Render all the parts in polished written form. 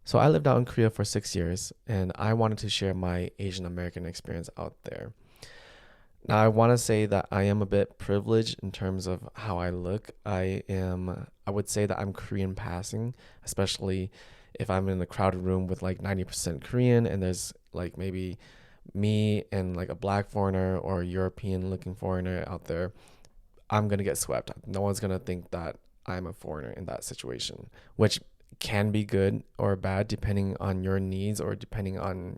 So I lived out in Korea for 6 years, and I wanted to share my Asian American experience out there. Now, I want to say that I am a bit privileged in terms of how I look. I would say that I'm Korean passing, especially if I'm in a crowded room with like 90% Korean and there's like maybe me and like a black foreigner or a European looking foreigner out there. I'm going to get swept. No one's going to think that I'm a foreigner in that situation, which can be good or bad depending on your needs or depending on,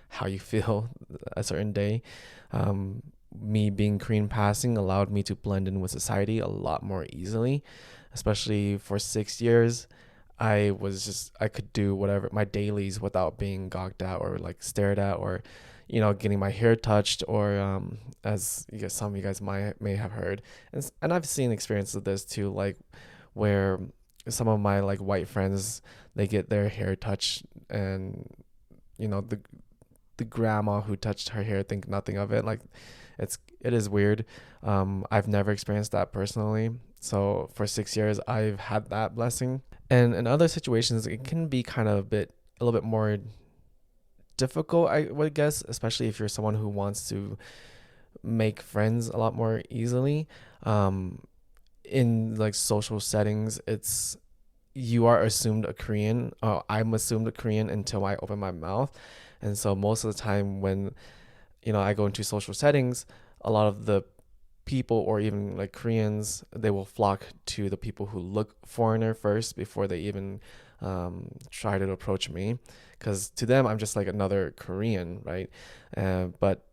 how you feel a certain day. Um, Me being Korean passing allowed me to blend in with society a lot more easily, especially for 6 years. I could do whatever my dailies without being gawked at or like stared at or, getting my hair touched or, as you guys, some of you guys may have heard. And I've seen experiences of this too, like where some of my like white friends, they get their hair touched and, the grandma who touched her hair think nothing of it. Like it is weird. I've never experienced that personally. So for 6 years, I've had that blessing. And in other situations, it can be kind of a little bit more difficult, I would guess, especially if you're someone who wants to make friends a lot more easily. In like social settings, it's you are assumed a Korean. I'm assumed a Korean until I open my mouth. And so most of the time when, I go into social settings, a lot of the people or even like Koreans, they will flock to the people who look foreigner first before they even try to approach me. Because to them, I'm just like another Korean, right? But,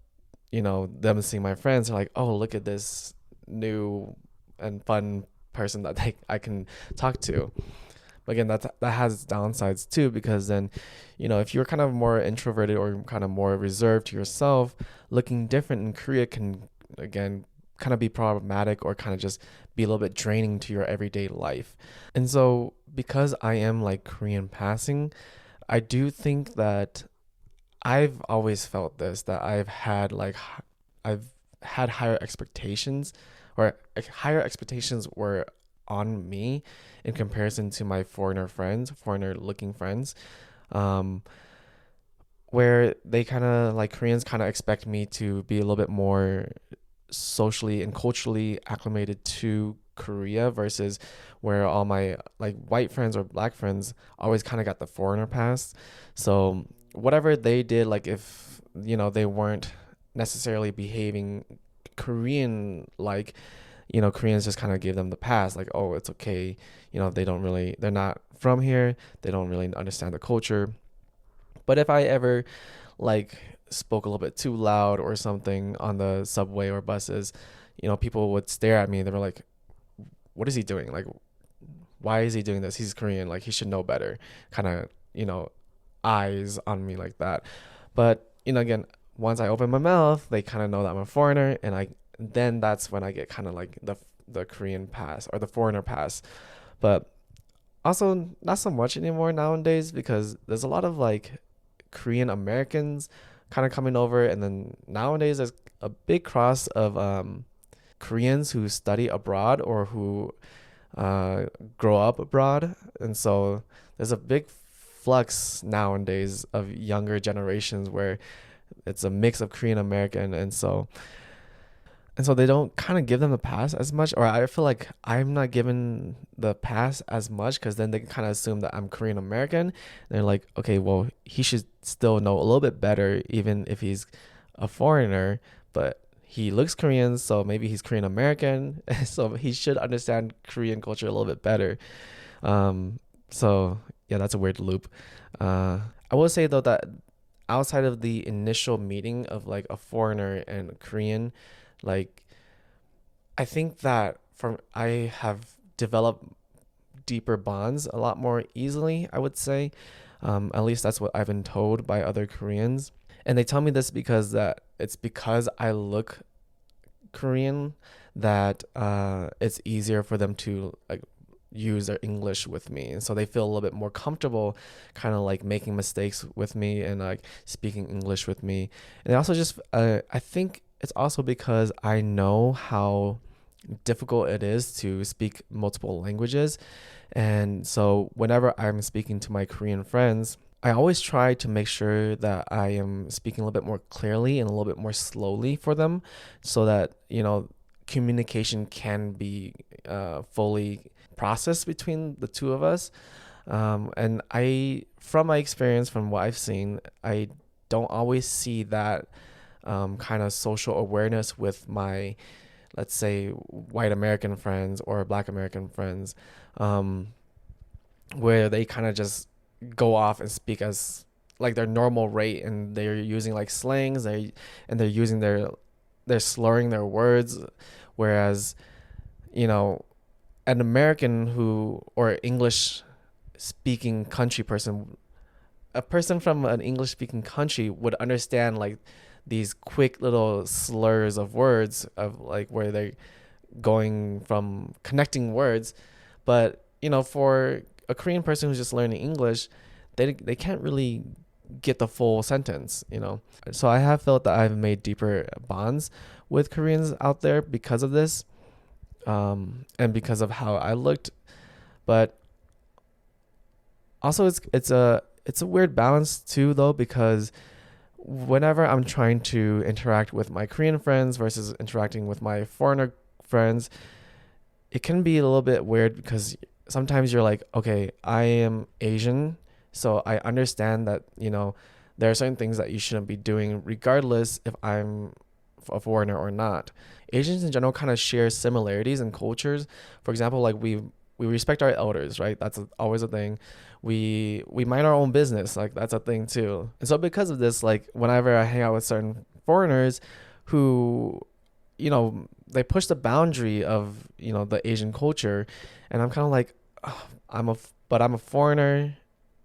them seeing my friends are like, oh, look at this new and fun person that I can talk to. But again, that has its downsides too, because then, if you're kind of more introverted or kind of more reserved to yourself, looking different in Korea can, again, kind of be problematic or kind of just be a little bit draining to your everyday life. And so, because I am like Korean passing, I do think that I've always felt this, that I've had higher expectations, or higher expectations were on me in comparison to my foreigner looking friends, um, where they kind of like Koreans kind of expect me to be a little bit more socially and culturally acclimated to Korea versus where all my like white friends or black friends always kind of got the foreigner pass. So whatever they did, like if they weren't necessarily behaving Korean like, Koreans just kind of give them the pass, like, oh, it's okay. They're not from here. They don't really understand the culture. But if I ever like spoke a little bit too loud or something on the subway or buses, people would stare at me. They were like, what is he doing? Like, why is he doing this? He's Korean. Like, he should know better. Kind of, eyes on me like that. But, again, once I open my mouth, they kind of know that I'm a foreigner. And then that's when I get kind of like the Korean pass or the foreigner pass. But also not so much anymore nowadays, because there's a lot of like Korean Americans kind of coming over, and then nowadays there's a big cross of Koreans who study abroad or who grow up abroad, and so there's a big flux nowadays of younger generations where it's a mix of Korean American, and so they don't kind of give them the pass as much, or I feel like I'm not given the pass as much, because then they kind of assume that I'm Korean American. They're like, okay, well, he should still know a little bit better, even if he's a foreigner, but he looks Korean, so maybe he's Korean American, so he should understand Korean culture a little bit better. So yeah, that's a weird loop. I will say though that outside of the initial meeting of like a foreigner and a Korean, like I think that from I have developed deeper bonds a lot more easily, I would say. At least that's what I've been told by other Koreans. And they tell me this because that it's because I look Korean that it's easier for them to like use their English with me. And so they feel a little bit more comfortable kind of like making mistakes with me and like speaking English with me. And they also just I think it's also because I know how difficult it is to speak multiple languages. And so whenever I'm speaking to my Korean friends, I always try to make sure that I am speaking a little bit more clearly and a little bit more slowly for them so that, communication can be fully processed between the two of us. And from my experience, from what I've seen, I don't always see that kind of social awareness with my, let's say, white American friends or black American friends, um, where they kind of just go off and speak as like their normal rate, and they're using like slangs, and they're using they're slurring their words, whereas you know an American who or English speaking country person, a person from an English speaking country would understand like these quick little slurs of words of like where they're going from connecting words. But for a Korean person who's just learning English, they can't really get the full sentence. So I have felt that I've made deeper bonds with Koreans out there because of this, and because of how I looked. But also it's a weird balance too, though, because whenever I'm trying to interact with my Korean friends versus interacting with my foreigner friends, it can be a little bit weird because sometimes you're like, okay, I am Asian, so I understand that, there are certain things that you shouldn't be doing regardless if I'm a foreigner or not. Asians in general kind of share similarities in cultures. For example, like we respect our elders, right? That's always a thing. We mind our own business, like that's a thing too. And so because of this, like whenever I hang out with certain foreigners who, they push the boundary of the Asian culture, and I'm kind of like, oh, I'm a foreigner,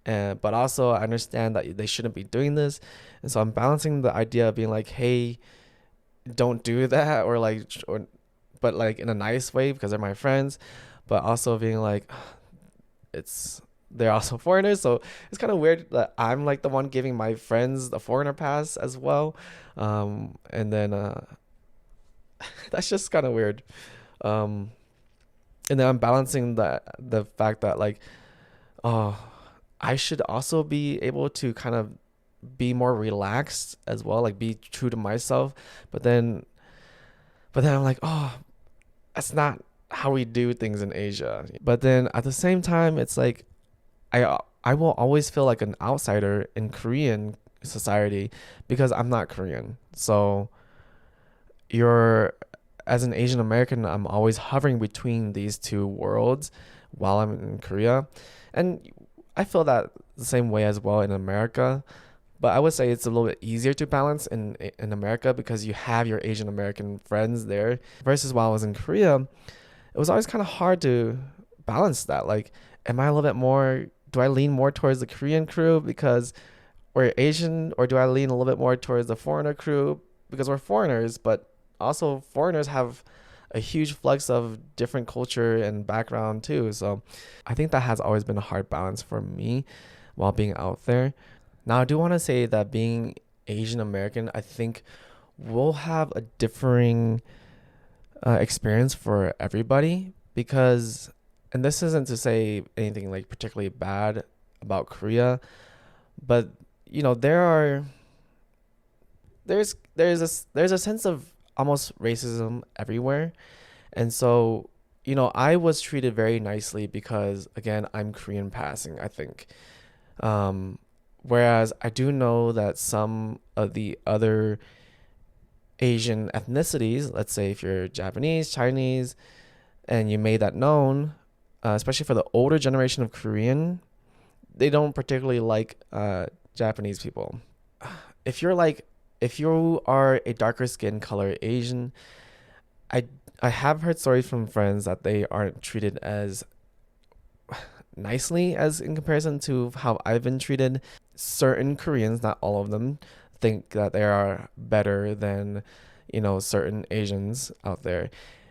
and but also I understand that they shouldn't be doing this, and so I'm balancing the idea of being like, hey, don't do that, but like in a nice way because they're my friends, but also being like, it's they're also foreigners, so it's kind of weird that I'm like the one giving my friends the foreigner pass as well, and then that's just kind of weird, um, and then I'm balancing the fact that like, oh, I should also be able to kind of be more relaxed as well, like be true to myself, but then I'm like, oh, that's not how we do things in Asia. But then at the same time, it's like I will always feel like an outsider in Korean society because I'm not Korean. So you're as an Asian American, I'm always hovering between these two worlds while I'm in Korea. And I feel that the same way as well in America. But I would say it's a little bit easier to balance in America because you have your Asian American friends there. Versus while I was in Korea, it was always kind of hard to balance that. Like, am I a little bit more, do I lean more towards the Korean crew because we're Asian, or do I lean a little bit more towards the foreigner crew because we're foreigners? But also, foreigners have a huge flux of different culture and background too. So I think that has always been a hard balance for me while being out there. Now, I do want to say that being Asian American, I think will have a differing experience for everybody because, and this isn't to say anything like particularly bad about Korea, but there's a sense of almost racism everywhere, and so I was treated very nicely because again I'm Korean passing, I think. Whereas I do know that some of the other Asian ethnicities, let's say if you're Japanese, Chinese, and you made that known, especially for the older generation of Korean, they don't particularly like Japanese people. If you are a darker skin color Asian, I I have heard stories from friends that they aren't treated as nicely as in comparison to how I've been treated. Certain Koreans, not all of them, think that they are better than, certain Asians out there.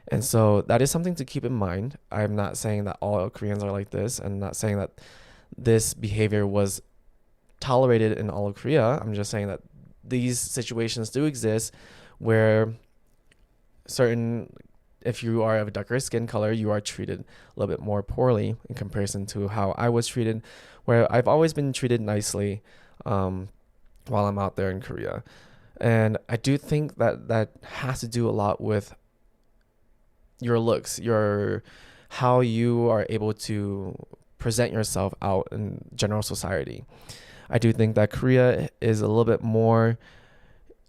And so that is something to keep in mind. I'm not saying that all Koreans are like this, and not saying that this behavior was tolerated in all of Korea. I'm just saying that these situations do exist where certain if you are of a darker skin color, you are treated a little bit more poorly in comparison to how I was treated, where I've always been treated nicely while I'm out there in Korea. And I do think that that has to do a lot with your looks, your how you are able to present yourself out in general society. I do think that Korea is a little bit more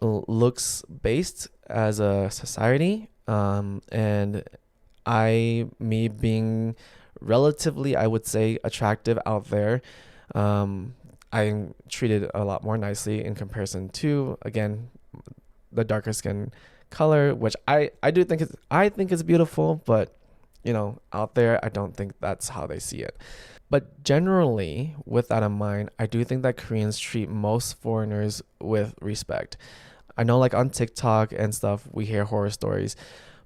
looks based as a society, and me being relatively, I would say, attractive out there, I'm treated a lot more nicely in comparison to, again, the darker skin color, which I do think I think it's beautiful, but out there, I don't think that's how they see it. But generally, with that in mind, I do think that Koreans treat most foreigners with respect. I know, like on TikTok and stuff, we hear horror stories,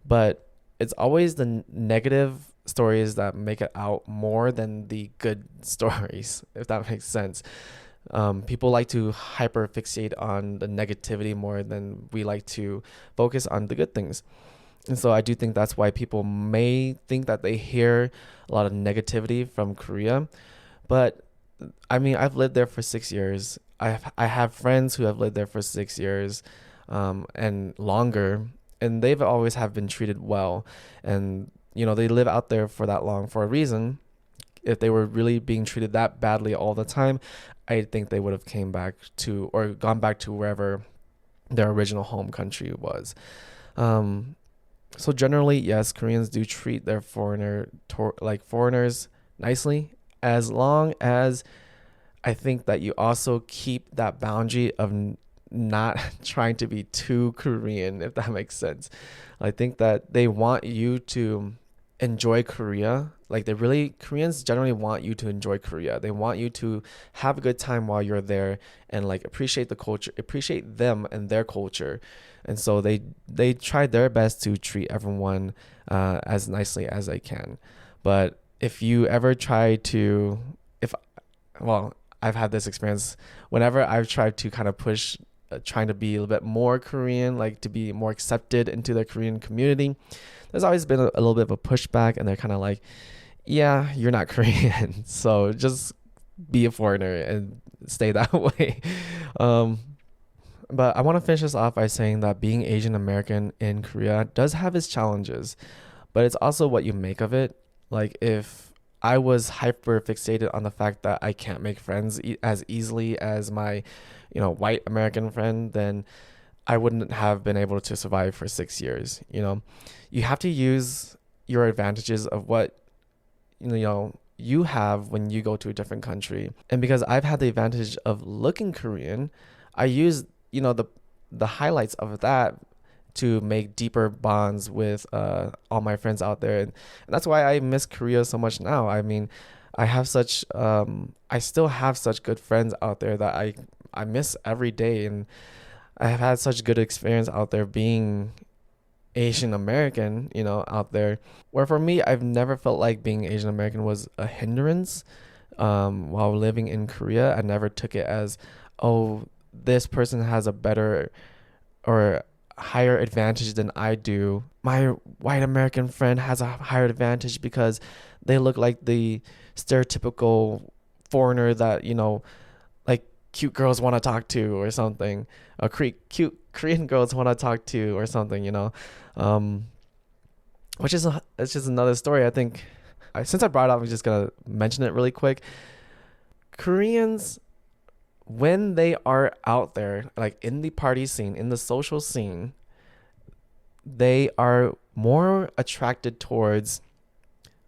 but it's always the negative stories that make it out more than the good stories, if that makes sense. People like to hyper fixate on the negativity more than we like to focus on the good things. And so I do think that's why people may think that they hear a lot of negativity from Korea. But I mean, I've lived there for 6 years. I have friends who have lived there for 6 years, and longer, and they've always have been treated well. And they live out there for that long for a reason. If they were really being treated that badly all the time, I think they would have came back to or gone back to wherever their original home country was. So generally, yes, Koreans do treat their foreigners nicely, as long as I think that you also keep that boundary of not trying to be too Korean, if that makes sense. I think that they want you to enjoy Korea. Like Koreans generally want you to enjoy Korea. They want you to have a good time while you're there and like appreciate the culture, appreciate them and their culture. And so they try their best to treat everyone as nicely as they can. But if you ever try to, I've had this experience whenever I've tried to kind of push, trying to be a little bit more Korean, like to be more accepted into the Korean community. There's always been a little bit of a pushback, and they're kind of like, yeah, you're not Korean, so just be a foreigner and stay that way. But I want to finish this off by saying that being Asian American in Korea does have its challenges, but it's also what you make of it. Like if I was hyper fixated on the fact that I can't make friends as easily as my, white American friend, then I wouldn't have been able to survive for 6 years. You have to use your advantages of what, you have when you go to a different country. And because I've had the advantage of looking Korean, I use, the highlights of that to make deeper bonds with all my friends out there. And that's why I miss Korea so much now. I mean, I still have such good friends out there that I miss every day. And I have had such good experience out there being Asian American, out there. Where for me, I've never felt like being Asian American was a hindrance. While living in Korea, I never took it as, oh, this person has a better or higher advantage than I do. My white American friend has a higher advantage because they look like the stereotypical foreigner that, like cute girls want to talk to or something. Cute Korean girls want to talk to or something, which is it's just another story. I think since I brought it up, I'm just going to mention it really quick. Koreans, when they are out there, like in the party scene, in the social scene, they are more attracted towards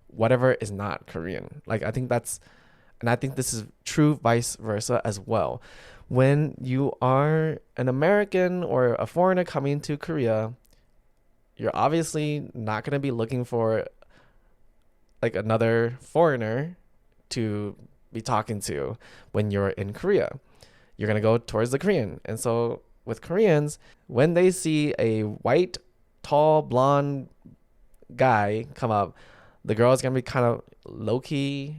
whatever is not Korean. Like I think this is true vice versa as well. When you are an American or a foreigner coming to Korea, you're obviously not going to be looking for like another foreigner to be talking to when you're in Korea. You're going to go towards the Korean. And so with Koreans, when they see a white, tall, blonde guy come up, the girl is going to be kind of low-key,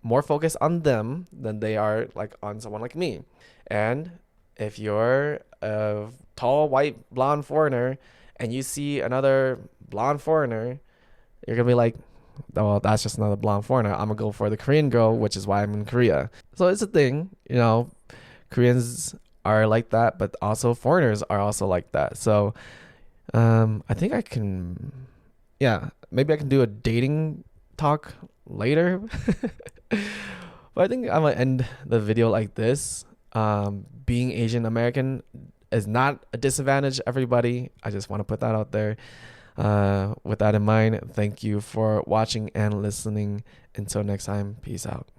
more focused on them than they are like on someone like me. And if you're a tall, white, blonde foreigner and you see another blonde foreigner, you're gonna be like, oh, that's just another blonde foreigner. I'm gonna go for the Korean girl, which is why I'm in Korea. So it's a thing, you know. Koreans are like that, but also foreigners are also like that. So I think I can, yeah, maybe I can do a dating talk later. But I think I'm gonna end the video like this. Being Asian American is not a disadvantage, everybody. I just want to put that out there. With that in mind, thank you for watching and listening. Until next time, peace out.